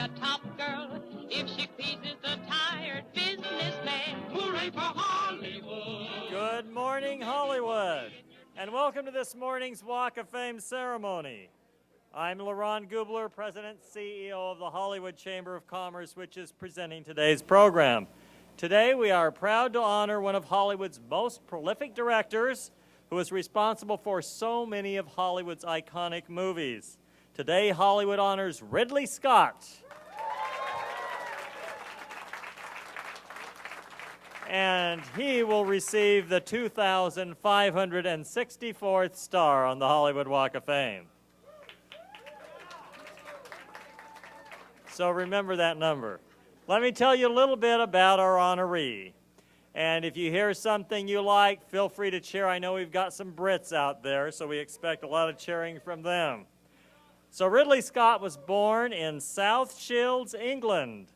a top girl if she pleases the tired businessman. Hooray for Hollywood! Good morning, Hollywood, and welcome to this morning's Walk of Fame ceremony. I'm LaRon Gubler, President and CEO of the Hollywood Chamber of Commerce, which is presenting today's program. Today, we are proud to honor one of Hollywood's most prolific directors who is responsible for so many of Hollywood's iconic movies. Today, Hollywood honors Ridley Scott. And he will receive the 2,564th star on the Hollywood Walk of Fame. So remember that number. Let me tell you a little bit about our honoree. And if you hear something you like, feel free to cheer. I know we've got some Brits out there, so we expect a lot of cheering from them. So Ridley Scott was born in South Shields, England.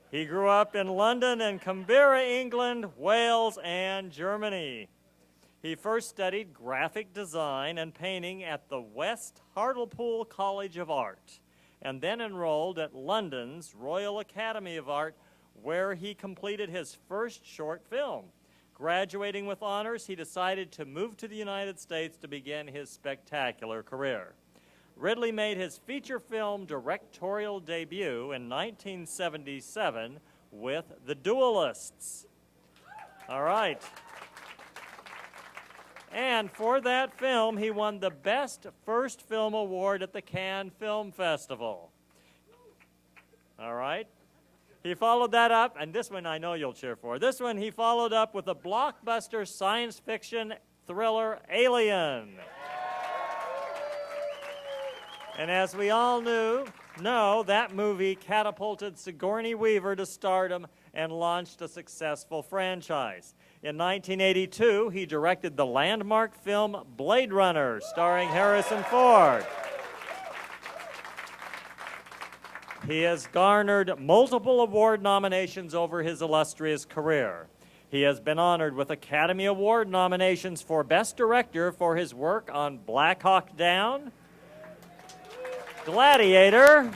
He grew up in London and Canberra, England, Wales, and Germany. He first studied graphic design and painting at the West Hartlepool College of Art, and then enrolled at London's Royal Academy of Art, where he completed his first short film. Graduating with honors, he decided to move to the United States to begin his spectacular career. Ridley made his feature film directorial debut in 1977 with The Duelists. All right. And for that film, he won the Best First Film Award at the Cannes Film Festival. All right. He followed that up, and this one I know you'll cheer for. This one he followed up with a blockbuster science fiction thriller, Alien. And as we all know, that movie catapulted Sigourney Weaver to stardom and launched a successful franchise. In 1982, he directed the landmark film Blade Runner, starring Harrison Ford. He has garnered multiple award nominations over his illustrious career. He has been honored with Academy Award nominations for Best Director for his work on Black Hawk Down, Gladiator,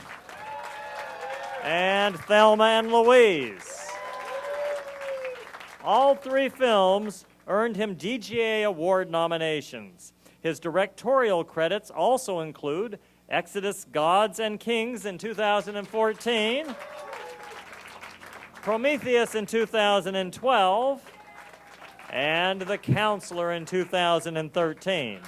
and Thelma and Louise. All three films earned him DGA Award nominations. His directorial credits also include Exodus, Gods and Kings in 2014, Prometheus in 2012, and The Counselor in 2013.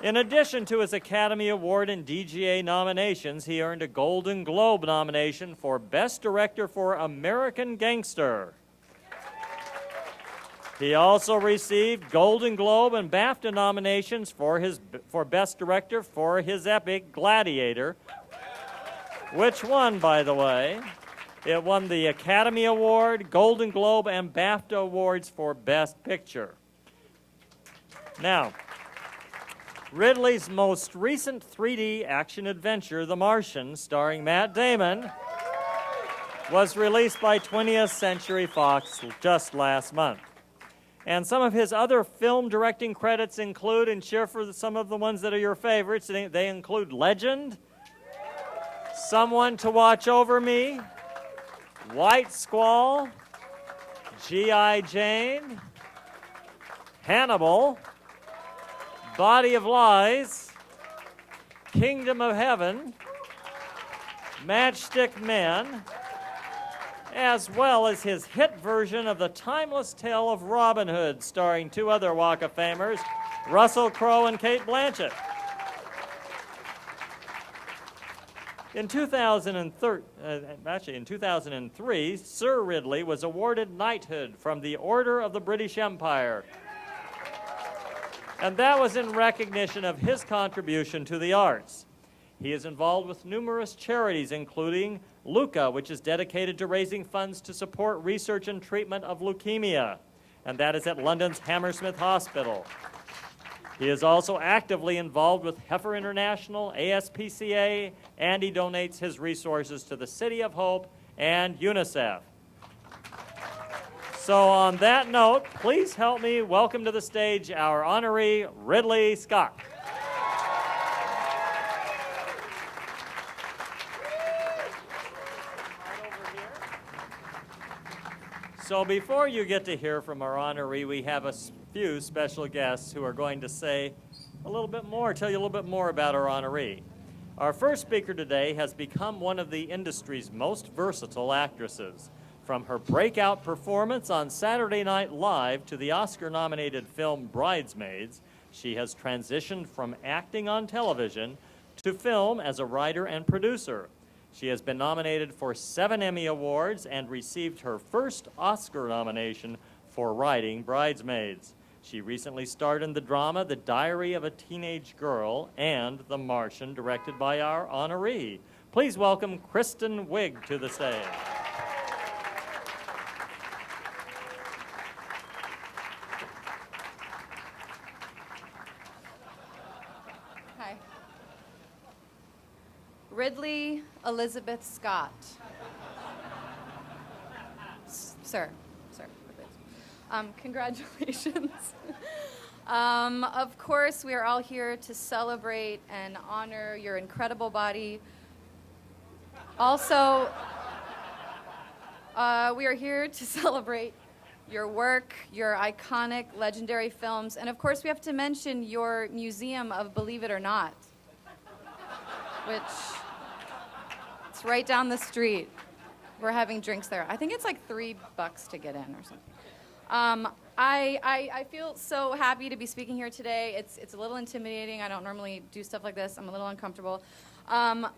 In addition to his Academy Award and DGA nominations, he earned a Golden Globe nomination for Best Director for American Gangster. He also received Golden Globe and BAFTA nominations for Best Director for his epic Gladiator, which won, by the way. It won the Academy Award, Golden Globe, and BAFTA awards for Best Picture. Now, Ridley's most recent 3D action adventure, The Martian, starring Matt Damon, was released by 20th Century Fox just last month. And some of his other film directing credits include, and cheer for some of the ones that are your favorites, they include Legend, Someone to Watch Over Me, White Squall, G.I. Jane, Hannibal, Body of Lies, Kingdom of Heaven, Matchstick Men, as well as his hit version of the timeless tale of Robin Hood, starring two other Walk of Famers, Russell Crowe and Cate Blanchett. In 2003, Sir Ridley was awarded knighthood from the Order of the British Empire. And that was in recognition of his contribution to the arts. He is involved with numerous charities, including Luca, which is dedicated to raising funds to support research and treatment of leukemia, and that is at London's Hammersmith Hospital. He is also actively involved with Heifer International, ASPCA, and he donates his resources to the City of Hope and UNICEF. So on that note, please help me welcome to the stage our honoree, Ridley Scott. So before you get to hear from our honoree, we have a few special guests who are going to say a little bit more, tell you a little bit more about our honoree. Our first speaker today has become one of the industry's most versatile actresses. From her breakout performance on Saturday Night Live to the Oscar-nominated film Bridesmaids, she has transitioned from acting on television to film as a writer and producer. She has been nominated for 7 Emmy Awards and received her first Oscar nomination for writing Bridesmaids. She recently starred in the drama The Diary of a Teenage Girl and The Martian, directed by our honoree. Please welcome Kristen Wiig to the stage. Hi. Ridley Elizabeth Scott. Sir. Congratulations. Of course, we are all here to celebrate and honor your incredible body. Also, we are here to celebrate your work, your iconic, legendary films, and of course, we have to mention your museum of Believe It or Not, which it's right down the street. We're having drinks there. I think it's like $3 to get in or something. I feel so happy to be speaking here today. It's a little intimidating. I don't normally do stuff like this. I'm a little uncomfortable.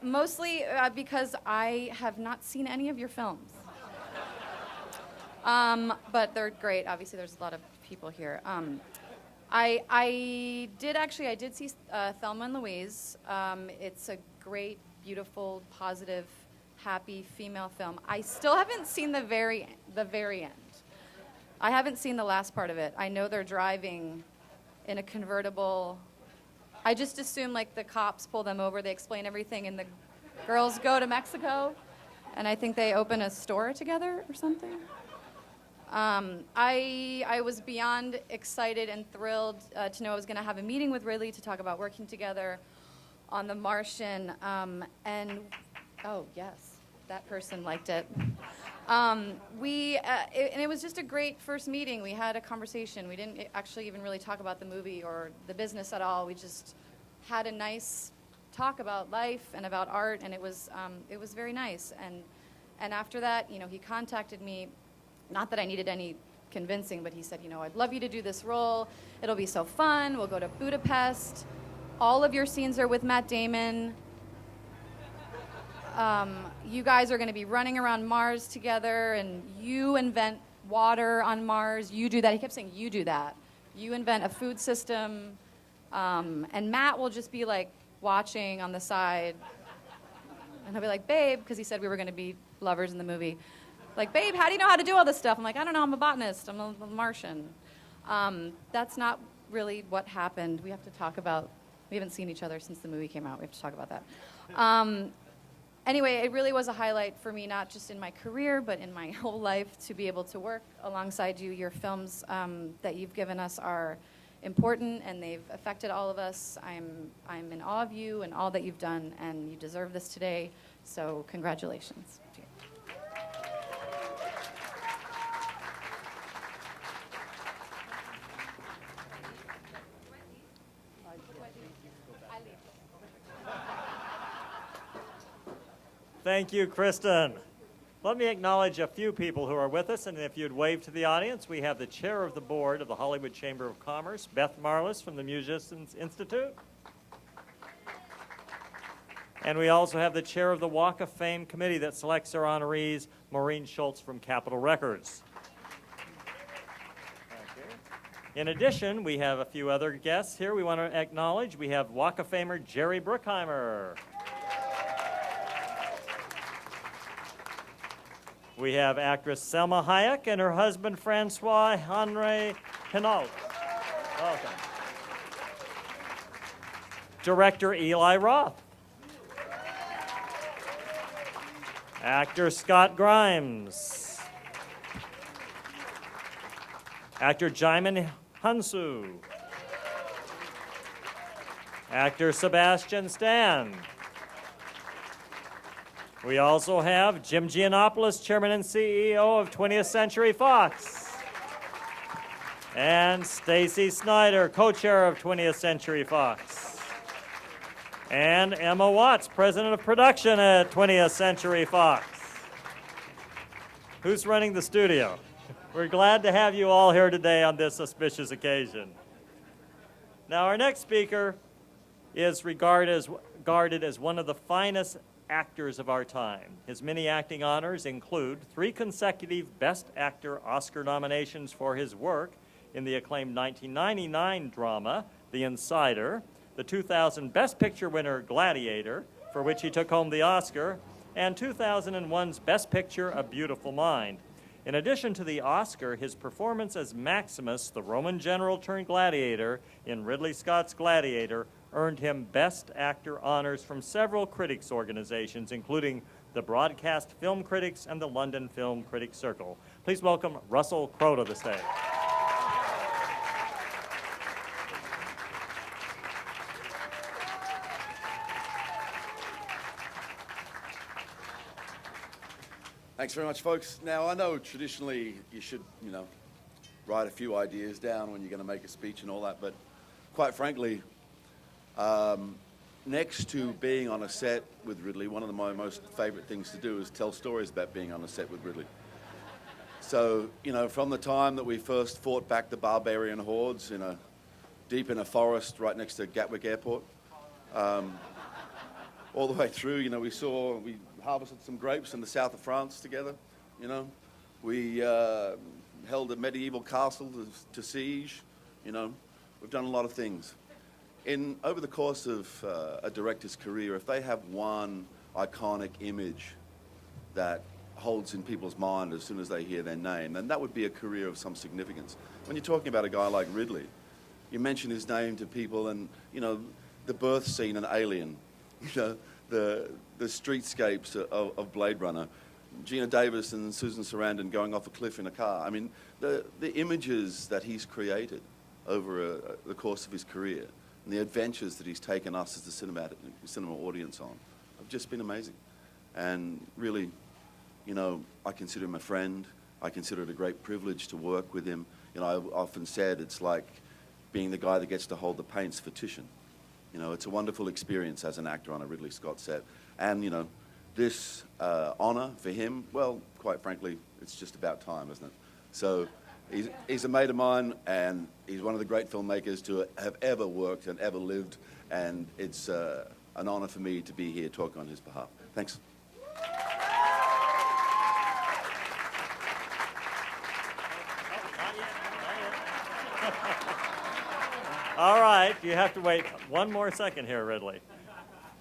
Mostly because I have not seen any of your films. But they're great. Obviously, there's a lot of people here. I did see Thelma and Louise. It's a great, beautiful, positive, happy female film. I still haven't seen the very end. I haven't seen the last part of it. I know they're driving in a convertible. I just assume like the cops pull them over, they explain everything, and the girls go to Mexico, and I think they open a store together or something. I was beyond excited and thrilled to know I was going to have a meeting with Ridley to talk about working together on The Martian, and oh yes, that person liked it. And it was just a great first meeting. We had a conversation. We didn't actually even really talk about the movie or the business at all. We just had a nice talk about life and about art, and it was very nice. And after that, he contacted me. Not that I needed any convincing, but he said, I'd love you to do this role. It'll be so fun. We'll go to Budapest. All of your scenes are with Matt Damon. You guys are going to be running around Mars together, and you invent water on Mars. You do that. He kept saying, you do that. You invent a food system, and Matt will just be like watching on the side, and he'll be like, babe, because he said we were going to be lovers in the movie. Like, babe, how do you know how to do all this stuff? I'm like, I don't know. I'm a botanist. I'm a Martian. That's not really what happened. We have to talk about, we haven't seen each other since the movie came out. We have to talk about that. Anyway, it really was a highlight for me, not just in my career, but in my whole life, to be able to work alongside you. Your films that you've given us are important, and they've affected all of us. I'm in awe of you and all that you've done, and you deserve this today, so congratulations. Thank you, Kristen. Let me acknowledge a few people who are with us, and if you'd wave to the audience, we have the chair of the board of the Hollywood Chamber of Commerce, Beth Marlis from the Musicians Institute. And we also have the chair of the Walk of Fame committee that selects our honorees, Maureen Schultz from Capitol Records. In addition, we have a few other guests here we want to acknowledge. We have Walk of Famer Jerry Bruckheimer. We have actress Selma Hayek and her husband Francois Henri Hinault. Welcome. Director Eli Roth. Actor Scott Grimes. Actor Jaimin Hansu. Actor Sebastian Stan. We also have Jim Giannopoulos, Chairman and CEO of 20th Century Fox. And Stacy Snyder, co-chair of 20th Century Fox. And Emma Watts, President of Production at 20th Century Fox. Who's running the studio? We're glad to have you all here today on this auspicious occasion. Now, our next speaker is regarded as one of the finest actors of our time. His many acting honors include 3 consecutive Best Actor Oscar nominations for his work in the acclaimed 1999 drama, The Insider, the 2000 Best Picture winner, Gladiator, for which he took home the Oscar, and 2001's Best Picture, A Beautiful Mind. In addition to the Oscar, his performance as Maximus, the Roman general turned gladiator, in Ridley Scott's Gladiator, earned him Best Actor honors from several critics organizations, including the Broadcast Film Critics and the London Film Critics Circle. Please welcome Russell Crowe to the stage. Thanks very much, folks. Now, I know traditionally you should, write a few ideas down when you're going to make a speech and all that, but quite frankly, next to being on a set with Ridley, one of my most favorite things to do is tell stories about being on a set with Ridley. So, from the time that we first fought back the barbarian hordes deep in a forest right next to Gatwick Airport, all the way through, we harvested some grapes in the south of France together, We held a medieval castle to siege, We've done a lot of things. Over the course of a director's career, if they have one iconic image that holds in people's mind as soon as they hear their name, then that would be a career of some significance. When you're talking about a guy like Ridley, you mention his name to people and, the birth scene in Alien, the streetscapes of Blade Runner, Gina Davis and Susan Sarandon going off a cliff in a car. I mean, the images that he's created over the course of his career and the adventures that he's taken us as the cinema audience on have just been amazing. And really, I consider him a friend. I consider it a great privilege to work with him. I've often said it's like being the guy that gets to hold the paints for Titian. It's a wonderful experience as an actor on a Ridley Scott set. And, this honor for him, well, quite frankly, it's just about time, isn't it? So he's a mate of mine, and he's one of the great filmmakers to have ever worked and ever lived, and it's an honor for me to be here talking on his behalf. Thanks. All right, you have to wait one more second here, Ridley.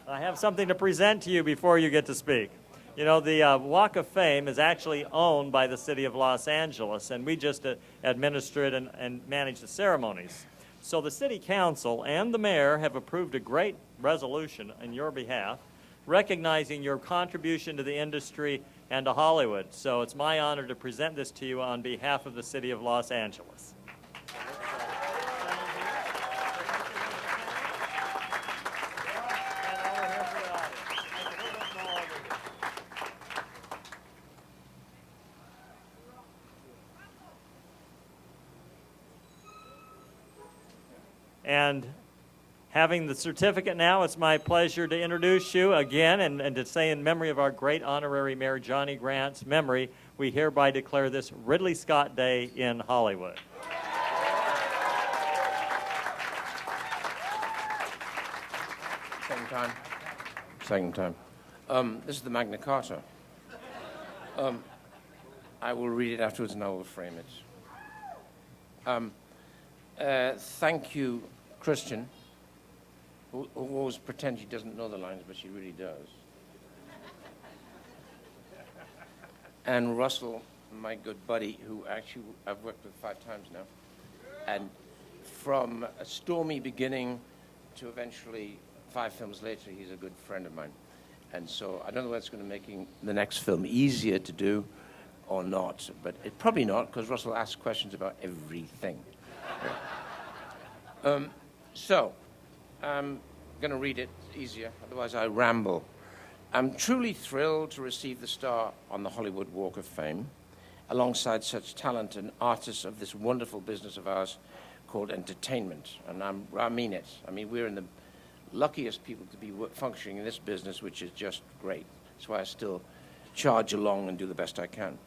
I have something to present to you before you get to speak. The Walk of Fame is actually owned by the city of Los Angeles, and we just administer it and manage the ceremonies. So the city council and the mayor have approved a great resolution on your behalf, recognizing your contribution to the industry and to Hollywood. So it's my honor to present this to you on behalf of the city of Los Angeles. And having the certificate now, it's my pleasure to introduce you again and to say in memory of our great honorary mayor, Johnny Grant's memory, we hereby declare this Ridley Scott Day in Hollywood. Second time. This is the Magna Carta. I will read it afterwards and I will frame it. Thank you, Christian, who always pretends he doesn't know the lines, but she really does. And Russell, my good buddy, who actually I've worked with 5 times now. And from a stormy beginning to eventually 5 films later, he's a good friend of mine. And so I don't know whether it's going to make the next film easier to do or not, but it probably not, because Russell asks questions about everything. So I'm going to read it easier, otherwise I ramble. I'm truly thrilled to receive the star on the Hollywood Walk of Fame, alongside such talent and artists of this wonderful business of ours called entertainment. And I mean it. I mean, we're in the luckiest people to be functioning in this business, which is just great. That's why I still charge along and do the best I can.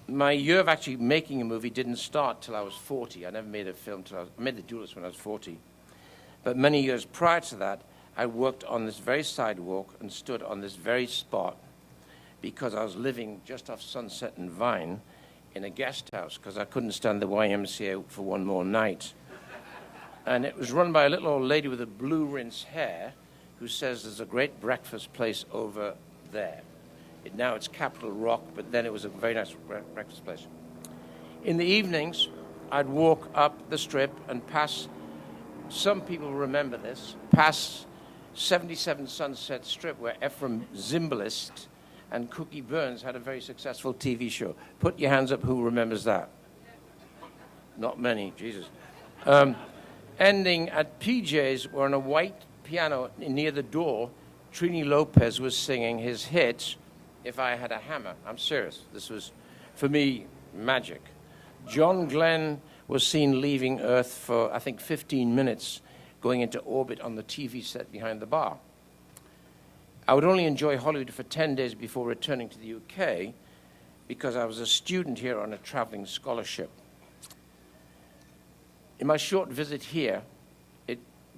My year of actually making a movie didn't start till I was 40. I never made a film till I made The Duelist when I was 40. But many years prior to that, I worked on this very sidewalk and stood on this very spot because I was living just off Sunset and Vine in a guest house because I couldn't stand the YMCA for one more night. And it was run by a little old lady with a blue rinse hair who says there's a great breakfast place over there. Now it's Capitol Rock, but then it was a very nice breakfast place. In the evenings, I'd walk up the strip and pass, some people remember this, past 77 Sunset Strip, where Ephraim Zimbalist and Cookie Burns had a very successful TV show. Put your hands up, who remembers that? Not many, Jesus. Ending at PJ's, where on a white piano near the door, Trini Lopez was singing his hit, If I Had a Hammer. I'm serious. This was, for me, magic. John Glenn was seen leaving Earth for, I think, 15 minutes, going into orbit on the TV set behind the bar. I would only enjoy Hollywood for 10 days before returning to the UK because I was a student here on a traveling scholarship. In my short visit here,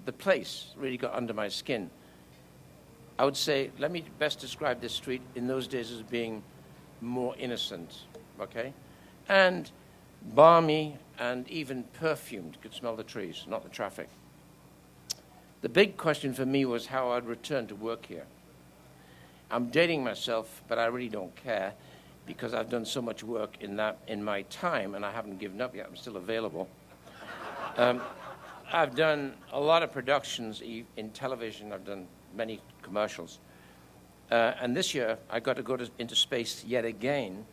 the place really got under my skin. I would say, let me best describe this street in those days as being more innocent, okay? And balmy and even perfumed. You could smell the trees, not the traffic. The big question for me was how I'd return to work here. I'm dating myself, but I really don't care because I've done so much work in my time, and I haven't given up yet. I'm still available. I've done a lot of productions in television. I've done many commercials. And this year, I got to go into space yet again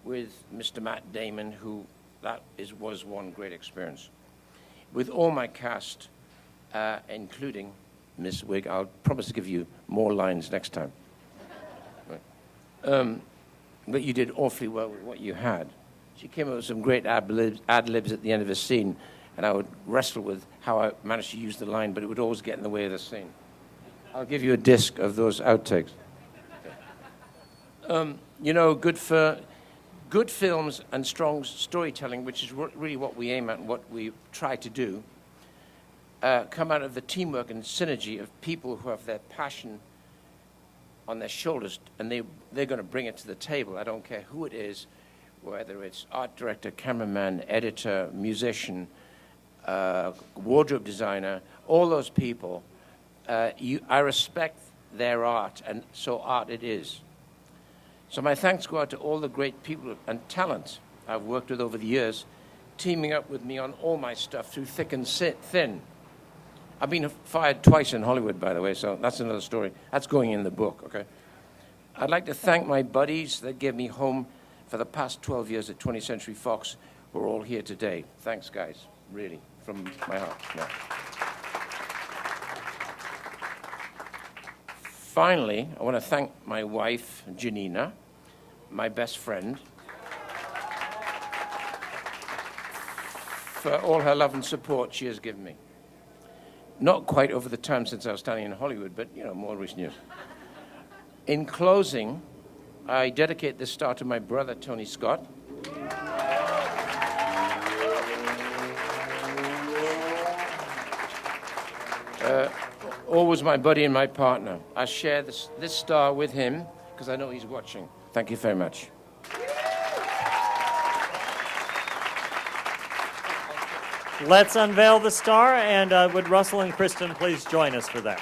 with Mr. Matt Damon, who was one great experience. With all my cast, including Miss Wig, I'll promise to give you more lines next time. But you did awfully well with what you had. She came up with some great ad-libs at the end of a scene, and I would wrestle with how I managed to use the line, but it would always get in the way of the scene. I'll give you a disc of those outtakes. You know, good films and strong storytelling, which is really what we aim at and what we try to do, come out of the teamwork and synergy of people who have their passion on their shoulders, and they're going to bring it to the table. I don't care who it is, whether it's art director, cameraman, editor, musician, wardrobe designer, all those people. I respect their art, and so art it is. So my thanks go out to all the great people and talent I've worked with over the years, teaming up with me on all my stuff through thick and thin. I've been fired twice in Hollywood, by the way, so that's another story. That's going in the book, okay? I'd like to thank my buddies that gave me home for the past 12 years at 20th Century Fox, who are all here today. Thanks, guys, really, from my heart. Yeah. Finally, I want to thank my wife, Janina, my best friend, for all her love and support she has given me. Not quite over the time since I was standing in Hollywood, but, you know, more recent years. In closing, I dedicate this star to my brother, Tony Scott. Always my buddy and my partner. I share this star with him because I know he's watching. Thank you very much. Let's unveil the star, and would Russell and Kristen please join us for that?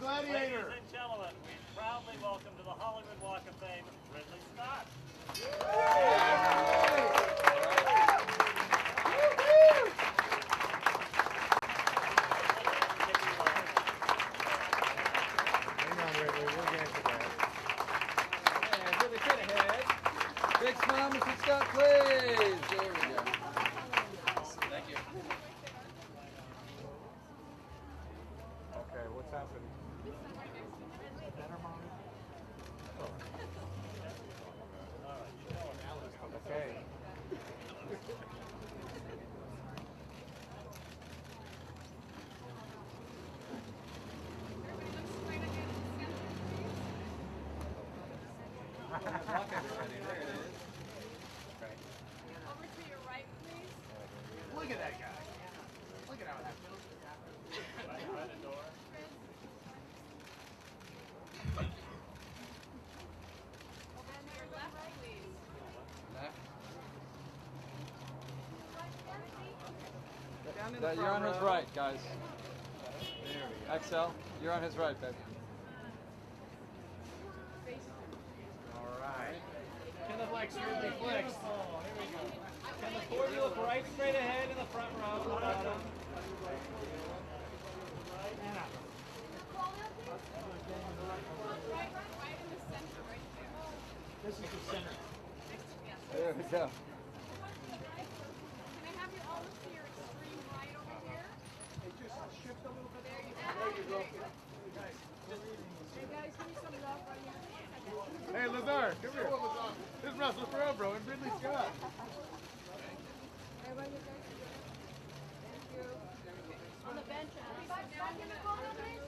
Gladiator. Ladies and gentlemen, we proudly welcome to the Hollywood Walk of Fame, Ridley Scott. Hang on, Ridley. We'll get to that. And Ridley, straight ahead. Big smile, Mr. Scott, please. There we go. Thank you. Okay, what's happening? Okay. Over to your right, please. Look at that guy. Look at how that feels. Over to your left, please. You're on his right, guys. Excel, you're on his right, baby. All right. Can the flex Ridley flex? Can the four of you look right straight ahead in the front row? Bottom. Right in the center, right there. This is the center. There we go. Can I have you all look to your extreme right over here? Just shift a little bit. There you go. Hey guys, give me some love right here. Hey, Lazar, come here. This is Russell Crowe, bro, and Ridley Scott. Everybody, you guys. Thank you. On the bench. Back in the corner, please.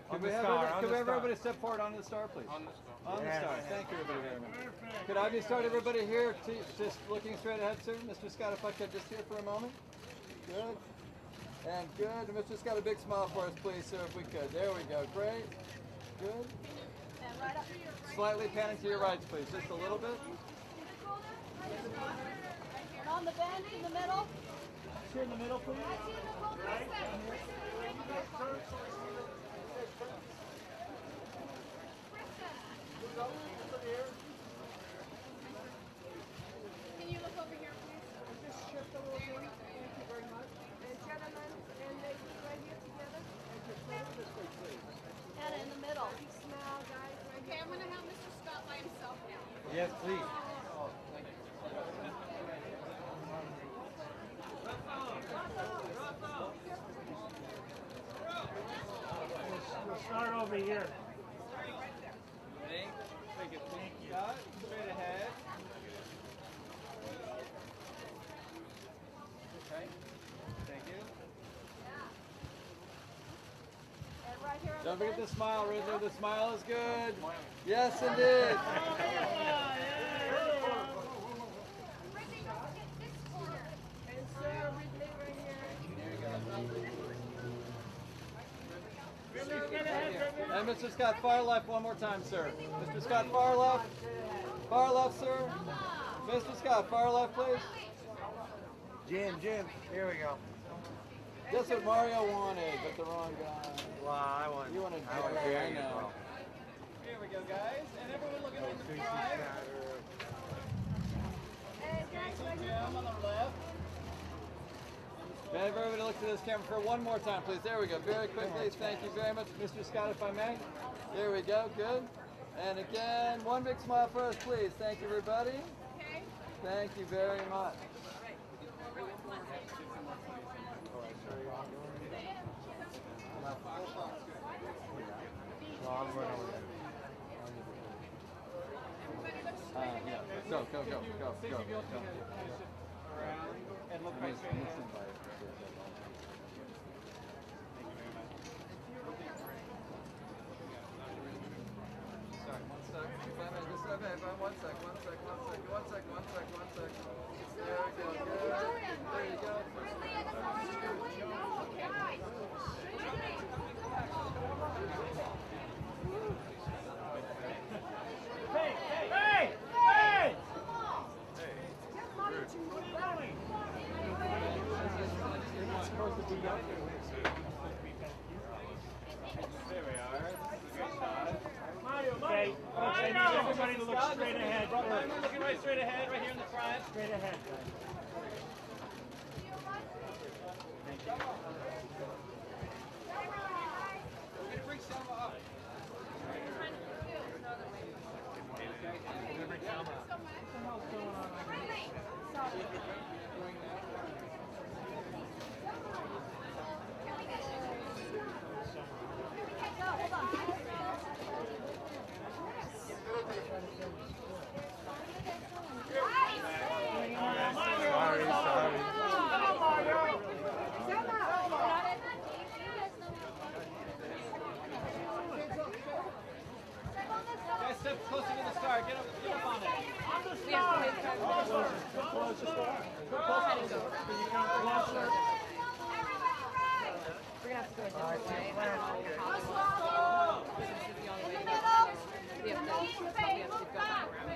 Could we have everybody step forward onto the star, please? On the star. On the star. Thank you, everybody, very much. Could I have you start everybody here, just looking straight ahead, sir? Mr. Scott, if I could just here for a moment. Good. And good. And Mr. Scott, a big smile for us, please, sir, if we could. There we go. Great. Good. And right up to your right. Slightly panning to your rights, please. Just a little bit. And on the bench in the middle. Here in the middle, please. Can you look over here, please? Just shift a little bit. Thank you very much. And gentlemen and ladies, right here together. And just go this way, please. Anna, in the middle. Big smile, guys. Right Okay, I'm going to have Mr. Scott by himself now. Yes, please. We'll start over here. Thank you. Scott, straight ahead. Okay. Thank you. And right here on Don't the forget bench. the smile, Ridley. The smile is good. Yes, indeed. Ridley, don't forget this corner. And Sir Ridley right here. And Mr. Scott, far left one more time, sir. Mr. Scott, far left. Far left, sir. Mr. Scott, far left, please. Jim, here we go. Just what Mario wanted, but the wrong guy. Well, I want. You wanted I want Jerry, I Jerry as know. well. Here we go, guys. And everyone looking at the drive. And guys, right here. Jim on the left. May I have everybody look to this camera for one more time, please? There we go. Very quickly. Thank you very much, Mr. Scott, if I may. There we go. Good. And again, one big smile for us, please. Thank you, everybody. Okay? Thank you very much. No, I'm going over there. Yeah. Go. And look Miss back. invite. Sorry, one sec. One sec. There we go. Good. There you go. Ridley and the corner. Guys. Hey! There we are. Great shot. Okay, folks, I need everybody to look straight ahead. Looking right straight ahead, right here in the front. Straight ahead, guys. Thank you. We're going to bring Selma up. We're going to bring Selma up. What the hell's going on right here? Guys, step closer to the star. Get up on it. On the star. Closer. Closer. Closer. Can you come closer? We're gonna have to go a different way. I don't know how this is the only way to get we have to go back around.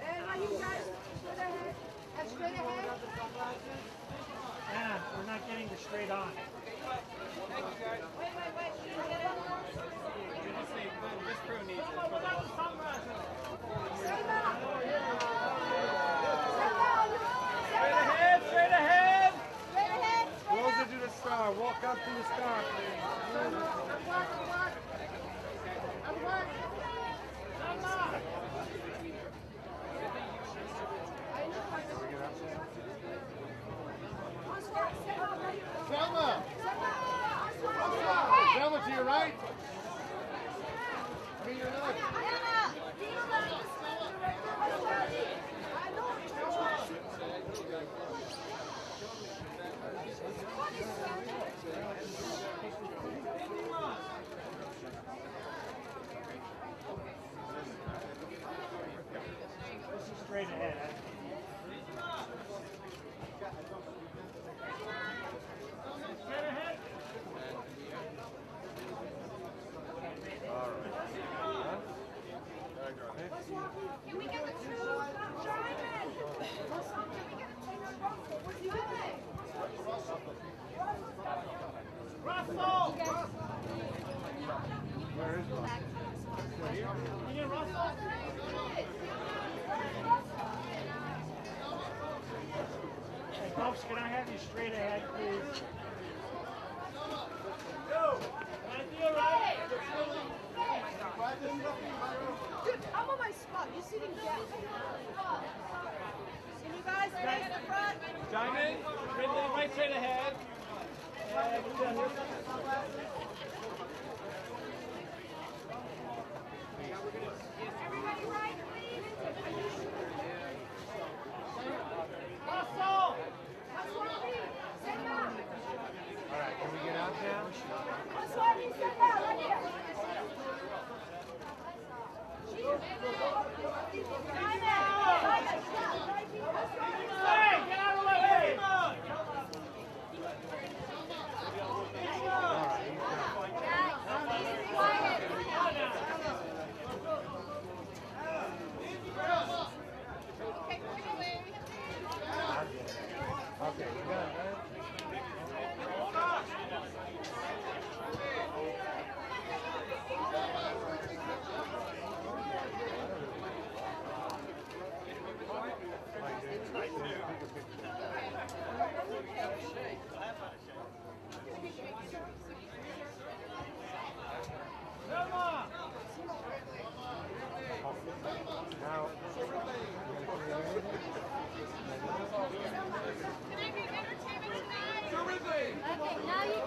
And are you guys straight ahead? Straight ahead? Anna, we're not getting the straight on. Thank you, guys. Wait. This crew needs it. Straight ahead! Closer to the star. Walk up to the star, please. Selma! Selma, to your right. To your left. Straight ahead. Can we get the two German? Russell, can we get a Taylor Russell? What's the other name? Russell! Where is Russell? You get Russell? Hey, folks, can I have you straight ahead, please? Dude, I'm on my spot. You're sitting down. Can you guys stay in the front? Diamond, Ridley, right straight ahead. And